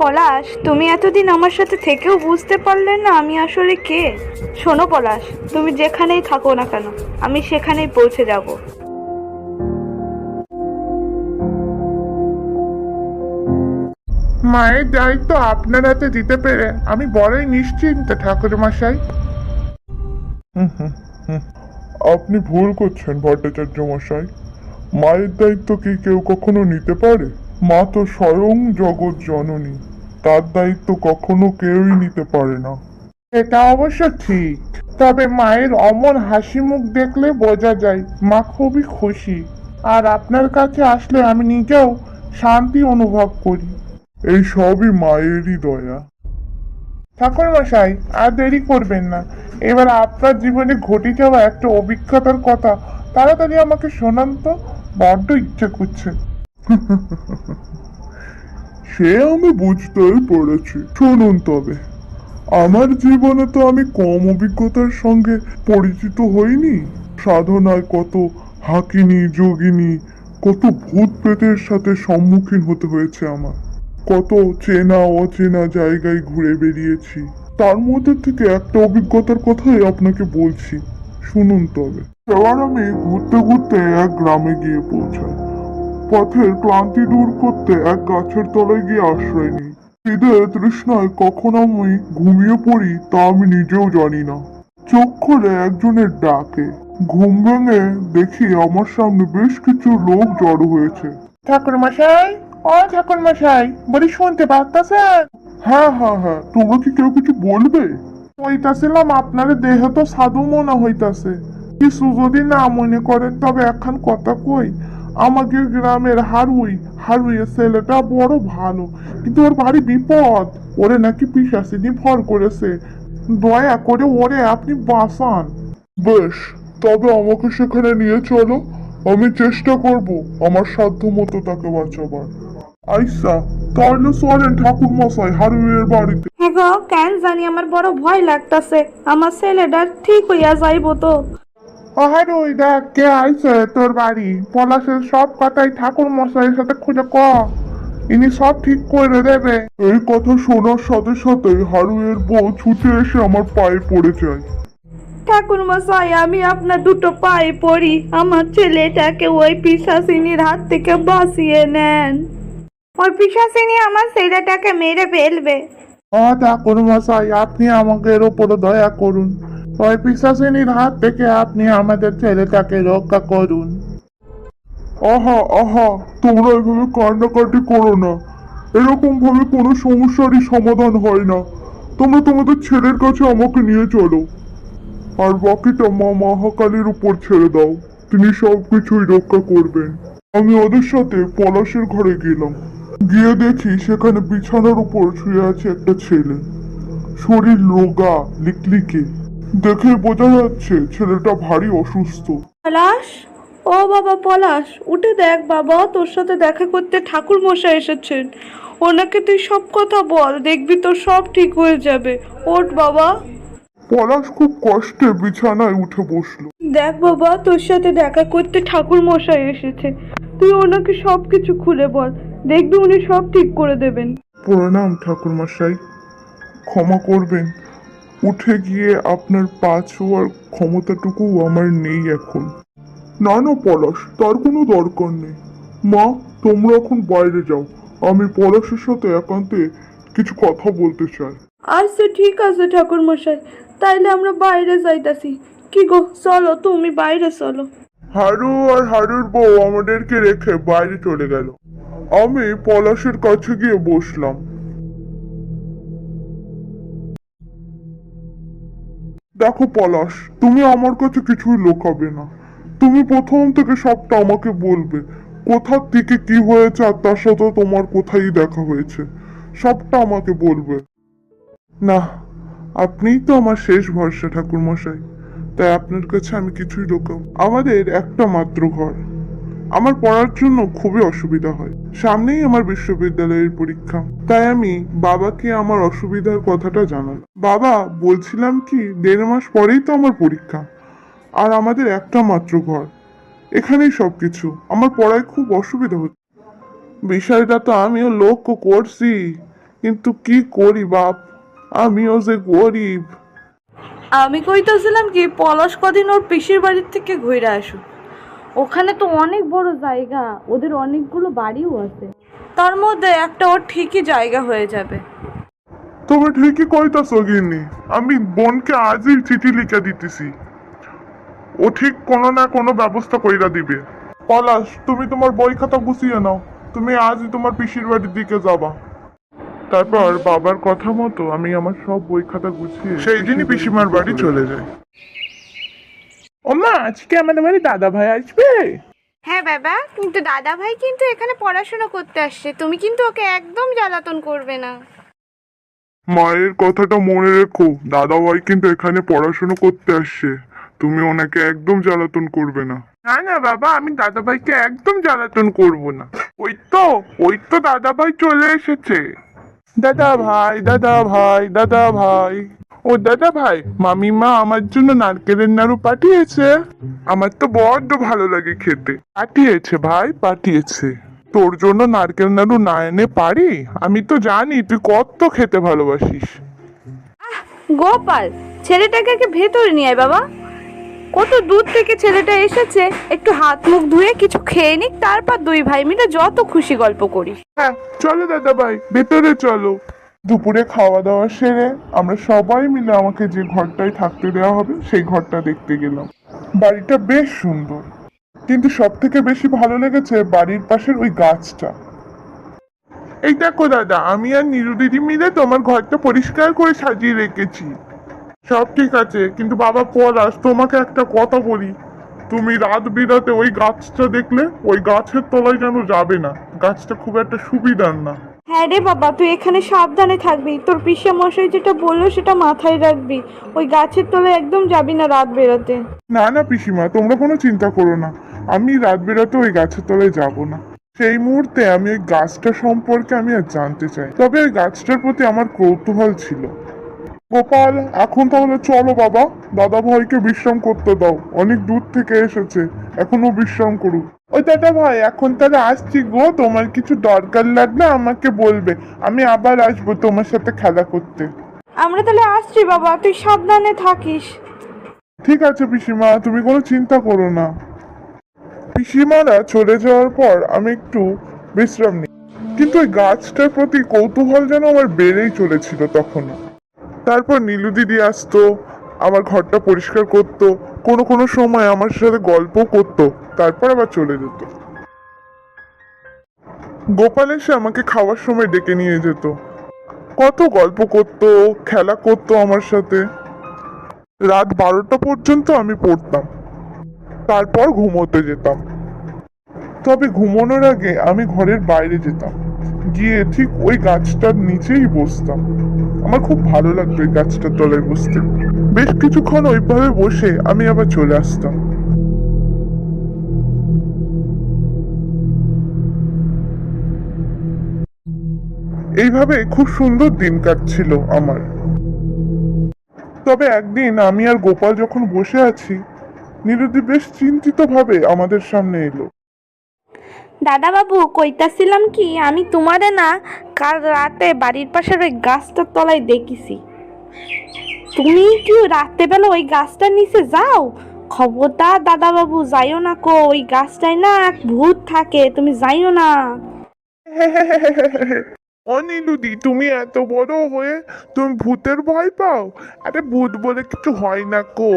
পলাশ, তুমি এতদিন আমার সাথে থেকেও বুঝতে পারলে না আমি আসলে কে? শোনো পলাশ, তুমি যেখানেই থাকো না কেন আমি সেখানেই পৌঁছে যাব। মায়ের দায়িত্ব আপনার হাতে দিতে পেরে আমি বড়ই নিশ্চিন্ত ঠাকুর মশাই। আপনি ভুল করছেন ভট্টাচার্য মশাই। মায়ের দায়িত্ব কি কেউ কখনো নিতে পারে? মা তো স্বয়ং জগৎ জননী, তার দায়িত্ব কখনো কেউই নিতে পারে না। এটা অবশ্য ঠিক, তবে মায়ের অমন হাসি মুখ দেখলে বোঝা যায় মা খুবই খুশি। আর আপনার কাছে আসলে আমি নিজেও শান্তি অনুভব করি। এই সবই মায়েরই দয়া। ঠাকুর মশাই, আর দেরি করবেন না। এবার আপনার জীবনে ঘটে যাওয়া একটা অভিজ্ঞতার কথা তাড়াতাড়ি আমাকে শোনান তো, বড্ড ইচ্ছে করছে। সে আমি বুঝতেই পেরেছি, শুনুন তবে। আমার জীবনে তো আমি কম অভিজ্ঞতার সঙ্গে পরিচিত হইনি। সাধনায় কত হাকিনী যোগিনী, কত ভূত প্রেতের সাথে সম্মুখীন হতে হয়েছে আমার। কত চেনা অচেনা জায়গায় ঘুরে বেরিয়েছি। তার মধ্যে থেকে একটা অভিজ্ঞতার কথাই আপনাকে বলছি, শুনুন তবে। এবার আমি ঘুরতে ঘুরতে এক গ্রামে গিয়ে পৌঁছাই। পথের ক্লান্তি দূর করতে এক গাছের তলায় গিয়ে আশ্রয় নিই। খিদে তৃষ্ণায় কখন আমি ঘুমিয়ে পড়ি তা আমি নিজেও জানি না। চোখ খুলে একজনের ডাকে ঘুম ভেঙে দেখি আমার সামনে বেশ কিছু লোক জড়ো হয়েছে। ঠাকুর মশাই, ও ঠাকুর মশাই, বলি শুনতে পারতেছেন? হ্যাঁ হ্যাঁ হ্যাঁ, তোমরা কি কেউ কিছু বলবে? হইতাছিলাম আপনার দেহ তো সাধু মনে হইতাছে। কিছু যদি না মনে করেন তবে একখান কথা কই। আমাকে গ্রামের হারুইয়ের ছেলেটা বড় ভালো, কিন্তু ওর ভারী বিপদ। ওরে নাকি পিশাচিনি ভর করেছে। দয়া করে ওরে আপনি বাঁচান। বেশ, তবে আমাকে সেখানে নিয়ে চলো। আমি চেষ্টা করব আমার সাধ্য মতো তাকে বাঁচাবার। আইসা, তাহলে চলেন ঠাকুর মশাই হারুইয়ের বাড়িতে। হ্যাঁ গো, কেন জানি আমার বড় ভয় লাগতাছে। আমার ছেলেটা ঠিক হইয়া যাইবো তো? হারুই, দেখ কে আইছে তোর বাড়ি। পলাশের সব কথাই ঠাকুর মশাইয়ের সাথে খুঁজে ক, ইনি সব ঠিক করে দেবে। এই কথা শোনার সাথে সাথে হারুইয়ের বউ ছুটে এসে আমার পায়ে পড়ে যায়। ঠাকুর মশাই, আমি আপনার দুটো পায়ে পড়ি, আমার ছেলেটাকে ওই পিশাচিনীর হাত থেকে বাঁচিয়ে নেন। ওই পিশাচিনী আমার ছেলেটাকে মেরে ফেলবে। ঠাকুর মশাই, আপনি আমাকে এর উপরে দয়া করুন। ওই পিশাচিনীর হাত থেকে আপনি আমাদের ছেলেটাকে রক্ষা করুন। আহা আহা, তোমরা এভাবে কান্নাকাটি করো না। এরকম ভাবে কোনো সমস্যারই সমাধান হয় না। তোমরা তোমাদের ছেলের কাছে আমাকে নিয়ে চলো, আর বাকিটা মা মহাকালীর উপর ছেড়ে দাও। তিনি সবকিছুই রক্ষা করবেন। আমি ওদের সাথে পলাশের ঘরে গেলাম। গিয়ে দেখি সেখানে বিছানার উপর শুয়ে আছে একটা ছেলে। শরীর রোগা লিকলিকে, দেখে বোঝা যাচ্ছে ছেলেটা ভারী অসুস্থ। পলাশ, ও বাবা পলাশ, উঠে দেখ বাবা, তোর সাথে দেখা করতে ঠাকুর মশাই এসেছেন। ওনাকে তুই সব কথা বল, দেখবি তোর সব ঠিক হয়ে যাবে। ওঠ বাবা। পলাশ খুব কষ্টে বিছানায় উঠে বসলো। দেখ বাবা, তোর সাথে দেখা করতে ঠাকুর মশাই এসেছে। তুই ওনাকে সবকিছু খুলে বল, দেখবি উনি সব ঠিক করে দেবেন। প্রণাম ঠাকুর মশাই, ক্ষমা করবেন। উঠে গিয়ে আপনার পা ছোঁয়ার ক্ষমতাটুকু আমার নেই এখন। না না পলাশ, তার কোনো দরকার নেই। মা, তোমরা এখন বাইরে যাও। আমি পলাশের সাথে একান্তে কিছু কথা বলতে চাই। আচ্ছা ঠিক আছে ঠাকুর মশাই, তাইলে আমরা বাইরে যাইতাছি। কি গো, চলো তুমি বাইরে চলো। হারু আর হারুর বউ আমাদেরকে রেখে বাইরে চলে গেল। আমি পলাশের কাছে গিয়ে বসলাম। দেখো পলাশ, তুমি আমার কাছে কিছুই লুকাবে না। তুমি প্রথম থেকে সবটা আমাকে বলবে। কোথার থেকে কি হয়েছে আর তার সাথে তোমার কোথায় দেখা হয়েছে, সবটা আমাকে বলবে। না, আপনিই তো আমার শেষ ভরসা ঠাকুর মশাই, তাই আপনার কাছে আমি কিছুই লুকাব। আমাদের একটা মাত্র ঘর। আমার পড়ার জন্য খুবই অসুবিধা হয়। সামনেই আমার বিশ্ববিদ্যালয়ের পরীক্ষা, তাই আমি বাবাকে আমার অসুবিধার কথাটা জানালাম। বাবা, বলছিলাম কি, 1.5 মাস পরেই তো আমার পরীক্ষা, আর আমাদের একটা মাত্র ঘর। এখানেই সবকিছু। আমার পড়ায় খুব অসুবিধা হচ্ছে। বিষয়টা তো আমিও লক্ষ্য করছি, কিন্তু কি করি বাপ, আমিও যে গরিব। আমি কইতেছিলাম কি পলাশ কদিন ওর পিসির বাড়ির থেকে ঘুরে আসুক। ওখানে তো অনেক বড় জায়গা, ওদের অনেকগুলো বাড়িও আছে, তার মধ্যে একটা ওর ঠিকই জায়গা হয়ে যাবে। তুমি ঠিকই কইতাছো গিন্নি, আমি বোনকে আজই চিঠি লিখে দিতেছি, ও ঠিক কোনো না কোনো ব্যবস্থা কইরা দিবে। পলাশ, তুমি তোমার বই খাতা গুছিয়ে নাও, তুমি আজই তোমার পিসির বাড়ির দিকে যাবা। তারপর বাবার কথা মতো আমি আমার সব বই খাতা গুছিয়ে সেই দিনই পিসিমার বাড়ি চলে যাই। ওমা, আজকে আমাদের বাড়ি দাদা ভাই আসবে। হ্যাঁ বাবা, কিন্তু দাদা ভাই কিন্তু এখানে পড়াশোনা করতে আসছে, তুমি কিন্তু ওকে একদম জ্বালাতন করবে না। মায়ের কথাটা মনে রেখো, দাদা ভাই কিন্তু এখানে পড়াশোনা করতে আসছে, তুমি ওনাকে একদম জ্বালাতন করবে না। না না বাবা, আমি দাদা ভাইকে একদম জ্বালাতন করব না। ওই তো দাদা ভাই চলে এসেছে। দাদা ভাই, দাদা ভাই, দাদা ভাই। ও দাদা ভাই, মামিমা আমার জন্য নারকেলের নাড়ু পাঠিয়েছে। আমার তো বড্ড ভালো লাগে খেতে। পাঠিয়েছে ভাই, পাঠিয়েছে। তোর জন্য নারকেল নাড়ু না এনে পারি? আমি তো জানি তুই কত খেতে ভালোবাসিস। গোপাল, ছেলেটাকে আগে ভেতরে নিয়ে আয় বাবা। কত দূর থেকে ছেলেটা এসেছে, একটু হাত মুখ ধুয়ে কিছু খেয়ে নিক, তারপর দুই ভাই মিলে যত খুশি গল্প করিস। হ্যাঁ চলো দাদা ভাই, ভেতরে চলো। দুপুরে খাওয়া দাওয়া সেরে আমরা সবাই মিলে আমাকে যে ঘরটায় থাকতে দেওয়া হবে সেই ঘরটা দেখতে গেলাম। বাড়িটা বেশ সুন্দর, কিন্তু সব থেকে বেশি ভালো লেগেছে বাড়ির পাশের ওই গাছটা। এই দেখো দাদা, আমি আর নীরু দিদি মিলে তোমার ঘরটা পরিষ্কার করে সাজিয়ে রেখেছি। সব ঠিক আছে, কিন্তু বাবা পলাশ, তোমাকে একটা কথা বলি, তুমি রাত বিরাতে ওই গাছটা দেখলে ওই গাছের তলায় যেন যাবে না, গাছটা খুব একটা সুবিধার না। হ্যাঁ রে বাবা, তুই এখানে সাবধানে থাকবি, তোর পিসা মশাই যেটা বললো সেটা মাথায় রাখবি, ওই গাছের তলায় একদম যাবি না রাত বেরোতে। না না পিসিমা, তোমরা কোনো চিন্তা করো না, আমি রাত বেরাতে ওই গাছের তলায় যাব না। সেই মুহূর্তে আমি ওই গাছটা সম্পর্কে আমি আর জানতে চাই, তবে ওই গাছটার প্রতি আমার কৌতূহল ছিল। গোপাল, এখন তাহলে চলো বাবা, দাদা ভাইকে বিশ্রাম করতে দাও, অনেক দূর থেকে এসেছে, এখনো বিশ্রাম করুক। ওই দাদা ভাই, এখন তাহলে আসছি গো, তোমার কিছু দরকার লাগলে আমাকে বলবে, আমি আবার আসবো তোমার সাথে খেলা করতে। আমরা তাহলে আসছি বাবা, তুই সাবধানে থাকিস। ঠিক আছে পিসিমা, তুমি কোনো চিন্তা করো না। পিসিমারা চলে যাওয়ার পর আমি একটু বিশ্রাম নিই, কিন্তু ওই গাছটার প্রতি কৌতূহল যেন আমার বেড়েই চলেছিল তখনও। তারপর নীলু দিদি আসতো, আমার ঘরটা পরিষ্কার করতো, কোনো কোনো সময় আমার সাথে গল্প করতো, তারপর আবার চলে যেত। গোপাল এসে আমাকে খাওয়ার সময় ডেকে নিয়ে যেত, কত গল্প করতো, খেলা করতো আমার সাথে। রাত 12টা পর্যন্ত আমি পড়তাম, তারপর ঘুমোতে যেতাম। তবে ঘুমানোর আগে আমি ঘরের বাইরে যেতাম, গিয়ে ঠিক ওই গাছটার নিচেই বসতাম। আমার খুব ভালো লাগতো ওই গাছটার তলায় বসতে। বেশ কিছুক্ষণ ওইভাবে বসে আমি আবার চলে আসতাম। এইভাবে খুব সুন্দর দিন কাটছিল আমার। তবে একদিন আমি আর গোপাল যখন বসে আছি, নীলুদি বেশ চিন্তিত ভাবে আমাদের সামনে এলো। দাদা বাবু, কইতাছিলাম কি, আমি তোমারে না কাল রাতে বাড়ির পাশের ওই গাছটার তলায় দেখিছি। তুমি কি রাত্রেবেলা ওই গাছটার নিচে যাও? খবরদার দাদা বাবু, যাইও না কো, ওই গাছটায় না এক ভূত থাকে, তুমি যাইও না। ও নীলুদি, তুমি এত বড় হয়ে তুমি ভূতের ভয় পাও? আরে ভূত বলে কিছু হয় না কো।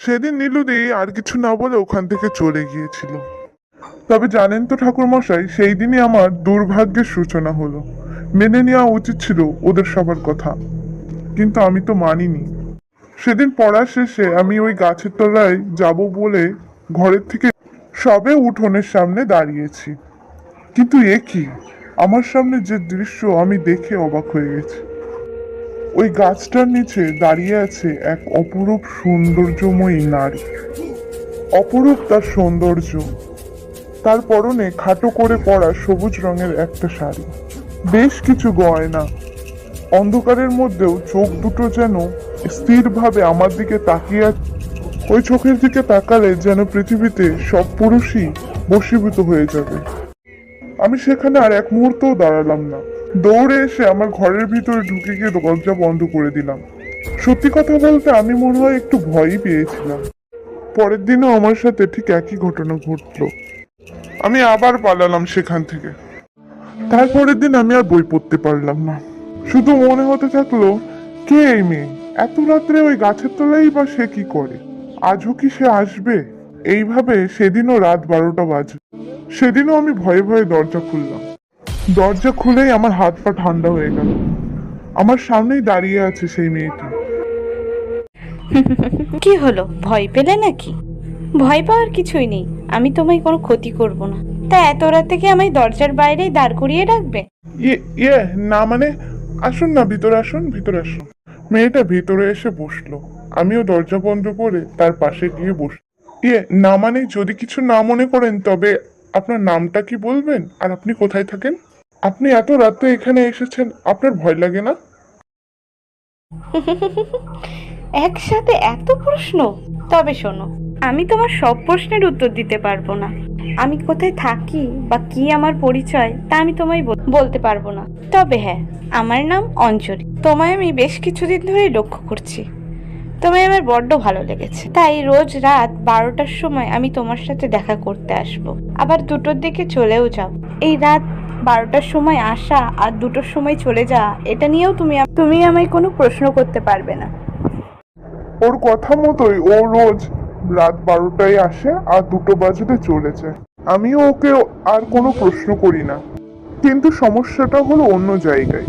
সেদিন নীলুদি আর কিছু না বলে ওখান থেকে চলে গিয়েছিল। তবে জানেন তো ঠাকুর মশাই, সেই দিনই আমার দুর্ভাগ্যের সূচনা হলো। মেনে নেওয়া উচিত ছিল ওদের সবার কথা, কিন্তু আমি তো মানিনি। সেদিন পড়া শেষে আমি ওই গাছের তলায় যাব বলে ঘরের থেকে সবে উঠোনের সামনে দাঁড়িয়েছি, কিন্তু এ কি, আমার সামনে যে দৃশ্য আমি দেখে অবাক হয়ে গেছি। ওই গাছটার নিচে দাঁড়িয়ে আছে এক অপরূপ সৌন্দর্যময়ী নারী। অপরূপ তার সৌন্দর্য, তার পরনে খাটো করে পরা সবুজ রঙের একটা শাড়ি, বেশ কিছু গয়না। অন্ধকারের মধ্যেও চোখ দুটো যেন স্থিরভাবে আমার দিকে তাকিয়ে আছে। ওই চোখের দিকে তাকালে যেন পৃথিবীতে সব পুরুষই বশীভূত হয়ে যাবে। আমি সেখানে আর এক মুহূর্তও দাঁড়ালাম না, দৌড়ে এসে আমার ঘরের ভিতরে ঢুকে গিয়ে দরজা বন্ধ করে দিলাম। সত্যি কথা বলতে আমি মনে হয় একটু ভয়ই পেয়েছিলাম। পরের দিনও আমার সাথে ঠিক একই ঘটনা ঘটলো। আমি আবার পালালাম সেখান থেকে। তারপরের দিন আমি আর বই পড়তে পারলাম না, শুধু মনে হতে থাকলো কে এই মেয়ে, এত রাত্রে ওই গাছের তলায় বা সে কি করে, আজও কি সে আসবে? এইভাবে সেদিনও রাত 12টা বাজে। সেদিনও আমি ভয়ে ভয়ে দরজা খুললাম। দরজা খুলেই আমার হাত পা ঠান্ডা হয়ে গেল। আমার সামনেই দাঁড়িয়ে আছে সেই মেয়েটি। কি হলো, ভয় পেলে নাকি? ভয় পাওয়ার কিছুই নেই, আমি তোমায় কোনো ক্ষতি করব না। তা এত রাতে কি আমায় দরজার বাইরেই দাঁড় করিয়ে রাখবে? ইয়ে না মানে, আসুন না, ভিতরে আসুন, ভিতরে আসুন। মেয়েটা ভিতরে এসে বসলো। আমিও দরজা বন্ধ করে তার পাশে গিয়ে বসলাম। না মানে, যদি কিছু না মনে করেন তবে আপনার নামটা কি বলবেন, আর আপনি কোথায় থাকেন? আপনি এত রাতে এখানে এসেছেন, আপনার ভয় লাগে না? একসাথে এত প্রশ্ন? তবে শোনো, আমি তোমার সব প্রশ্নের উত্তর দিতে পারবো না। আমি কোথায় থাকি বা কি আমার পরিচয় তা আমি তোমায় বলতে পারবো না। তবে হ্যাঁ, আমার নাম অঞ্জলি। তোমায় আমি বেশ কিছুদিন ধরেই লক্ষ্য করছি। তোমায় আমার বড্ড ভালো লেগেছে, তাই রোজ রাত 12টার সময় আমি তোমার সাথে দেখা করতে আসবো, আবার 2টোর দিকে চলেও যাব। এই রাত 12টার সময় আসা আর 2টোর সময় চলে যাওয়া, এটা নিয়েও তুমি আমায় কোনো প্রশ্ন করতে পারবে না। ওর কথা মতোই ও রোজ রাত 12টায় আসে আর 2টো বাজতে চলে যায়। আমিও ওকে আর কোনো প্রশ্ন করি না। কিন্তু সমস্যাটা হলো অন্য জায়গায়।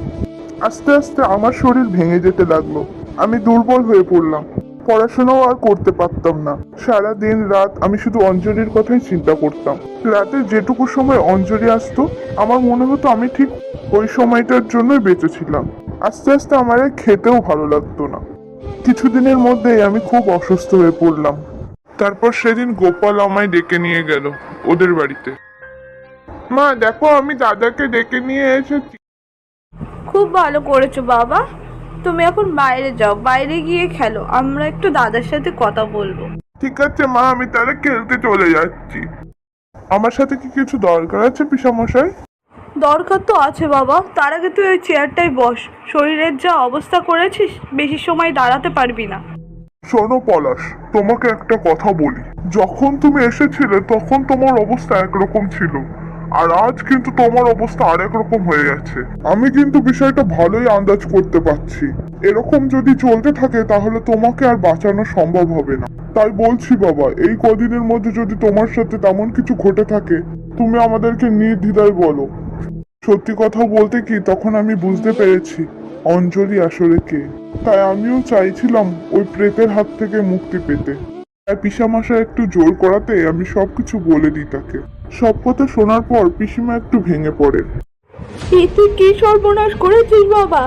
আস্তে আস্তে আমার শরীর ভেঙে যেতে লাগলো। আমি দুর্বল হয়ে পড়লাম, পড়াশোনাও আর করতে পারতাম না। সারা দিন রাত আমি শুধু অঞ্জলির কথাই চিন্তা করতাম। রাতে যেটুকু সময় অঞ্জলি আসতো, আমার মনে হতো আমি ঠিক ওই সময়টার জন্যই বেঁচে ছিলাম। আস্তে আস্তে আমার আর খেতেও ভালো লাগতো না। কিছুদিনের মধ্যেই আমি খুব অসুস্থ হয়ে পড়লাম। তারপর সেদিন গোপাল আমায় ডেকে নিয়ে গেল ওদের বাড়িতে। মা দেখো, আমি দাদাকে ডেকে নিয়ে এসেছি। খুব ভালো করেছো বাবা। তুমি এখন বাইরে যাও, বাইরে গিয়ে খেলো, আমরা একটু দাদার সাথে কথা বলবো। ঠিক আছে মা, আমি তাহলে খেলতে চলে যাচ্ছি। আমার সাথে কি কিছু দরকার আছে পিসামশাই? দরকার তো আছে বাবা, তার আগে তুই ওই চেয়ারটায় বস। শরীরের যা অবস্থা করেছিস, বেশি সময় দাঁড়াতে পারবি না। শোনো পলাশ, তোমাকে একটা কথা বলি। যখন তুমি এসেছিলে তখন তোমার অবস্থা একরকম ছিল, আর আজ কিন্তু তোমার অবস্থা আরেক রকম হয়ে গেছে। আমি কিন্তু বিষয়টা ভালোই আন্দাজ করতে পারছি। এরকম যদি চলতে থাকে তাহলে তোমাকে আর বাঁচানো সম্ভব হবে না। তাই বলছি বাবা, এই কদিনের মধ্যে যদি তোমার সাথে তেমন কিছু ঘটে থাকে, তুমি আমাদেরকে নির্দ্বিধায় বলো। সত্যি কথা বলতে কি, তখন আমি বুঝতে পেরেছি অঞ্জলি আসলে কে। তাই আমিও চাইছিলাম ওই প্রেতের হাত থেকে মুক্তি পেতে। তাই পিসামশাই একটু জোর করাতে আমি সবকিছু বলে দিই তাকে। সব কথা শোনার পর পিসিমা একটু ভেঙে পড়ে। তুই কি সর্বনাশ করেছিস বাবা?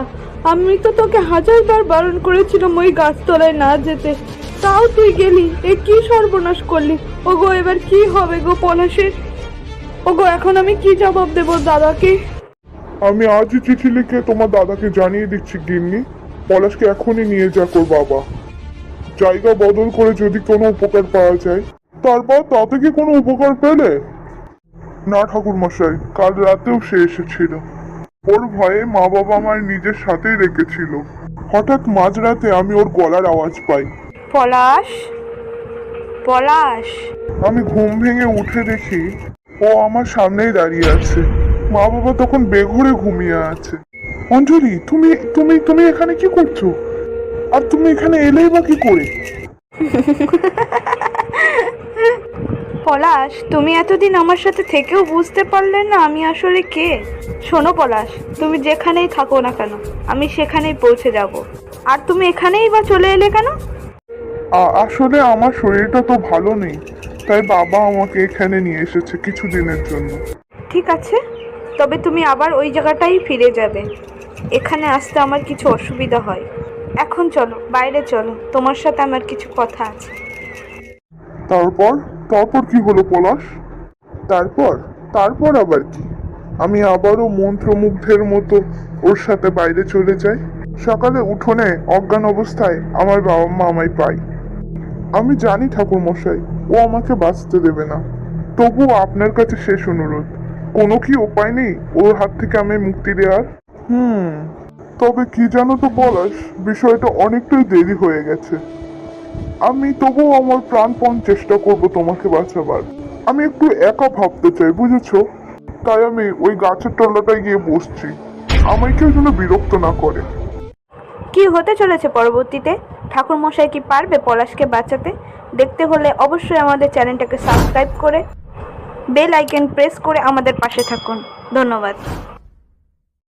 আমি তো তোকে 1000বার বারণ করেছিলাম ওই গাছতলায় না যেতে, তাও তুই গেলি। এ কি সর্বনাশ করলি? ওগো, এবার কি হবে গো পলাশের? ওগো, এখন আমি কি জবাব দেব দাদাকে? আমি আজই চিঠি লিখে তোমার দাদাকে জানিয়ে দিচ্ছি গিন্নি। পলাশকে এখনই নিয়ে যাক ওর বাবা। জায়গা বদল করে যদি কোনো উপকার পাওয়া যায়। তারপর তাতে কি কোনো উপকার পেলে? না ঠাকুর মশাই, কাল রাতেও সে এসেছিল। ওর ভয়ে মা বাবা আমার নিজের সাথেই রেখেছিল। হঠাৎ মাঝরাতে আমি ওর গলার আওয়াজ পাই। পলাশ, পলাশ। আমি ঘুম ভেঙে উঠে দেখি ও আমার সামনেই দাঁড়িয়ে আছে। মা বাবা তখন বেঘরে ঘুমিয়ে আছে। অঞ্জলি, তুমি তুমি তুমি এখানে কি করছো? আর তুমি এখানে এলেই বা কি করে? পলাশ, তুমি এতদিন আমার সাথে থেকেও বুঝতে পারলে না আমি আসলে কে? শোনো পলাশ, তুমি যেখানেই থাকো না কেন, আমি সেখানেই পৌঁছে যাব। আর তুমি এখানেই বা চলে এলে কেন? আসলে আমার শরীরটা তো ভালো নেই, তাই বাবা আমাকে এখানে নিয়ে এসেছে কিছুদিনের জন্য। ঠিক আছে, তবে তুমি আবার ওই জায়গাটাই ফিরে যাবে। এখানে আসতে আমার কিছু অসুবিধা হয়। এখন চলো, বাইরে চলো, তোমার সাথে আমার কিছু কথা আছে। তারপর তারপর কি হলো পলাশ? তারপর তারপর আবার কি? আমি আবারও মন্ত্রমুগ্ধের মতো ওর সাথে বাইরে চলে যাই। সকালে উঠোনে অজ্ঞান অবস্থায় আমার বাবা মা আমায় পাই। আমি জানি ঠাকুর মশাই ও আমাকে বাঁচতে দেবে না, তবুও আপনার কাছে শেষ অনুরোধ, কোনো কি উপায় নেই ওর হাত থেকে আমি মুক্তি দেওয়ার? তবে কি জানো তো পলাশ, বিষয়টা অনেকটাই দেরি হয়ে গেছে। আমি তবুও আমার প্রাণপণ চেষ্টা করব তোমাকে বাঁচাবার। আমি একটু একা ভাবতে চাই, বুঝেছো? তাই আমি ওই গাছের তলাটায় গিয়ে বসছি। আমায় কেউ যেন বিরক্ত না করে। কি হতে চলেছে পরবর্তীতে? ঠাকুর মশাই কি পারবে পলাশকে বাঁচাতে? দেখতে হলে অবশ্যই আমাদের চ্যানেলটাকে সাবস্ক্রাইব করে বেল আইকন প্রেস করে আমাদের পাশে থাকুন। ধন্যবাদ।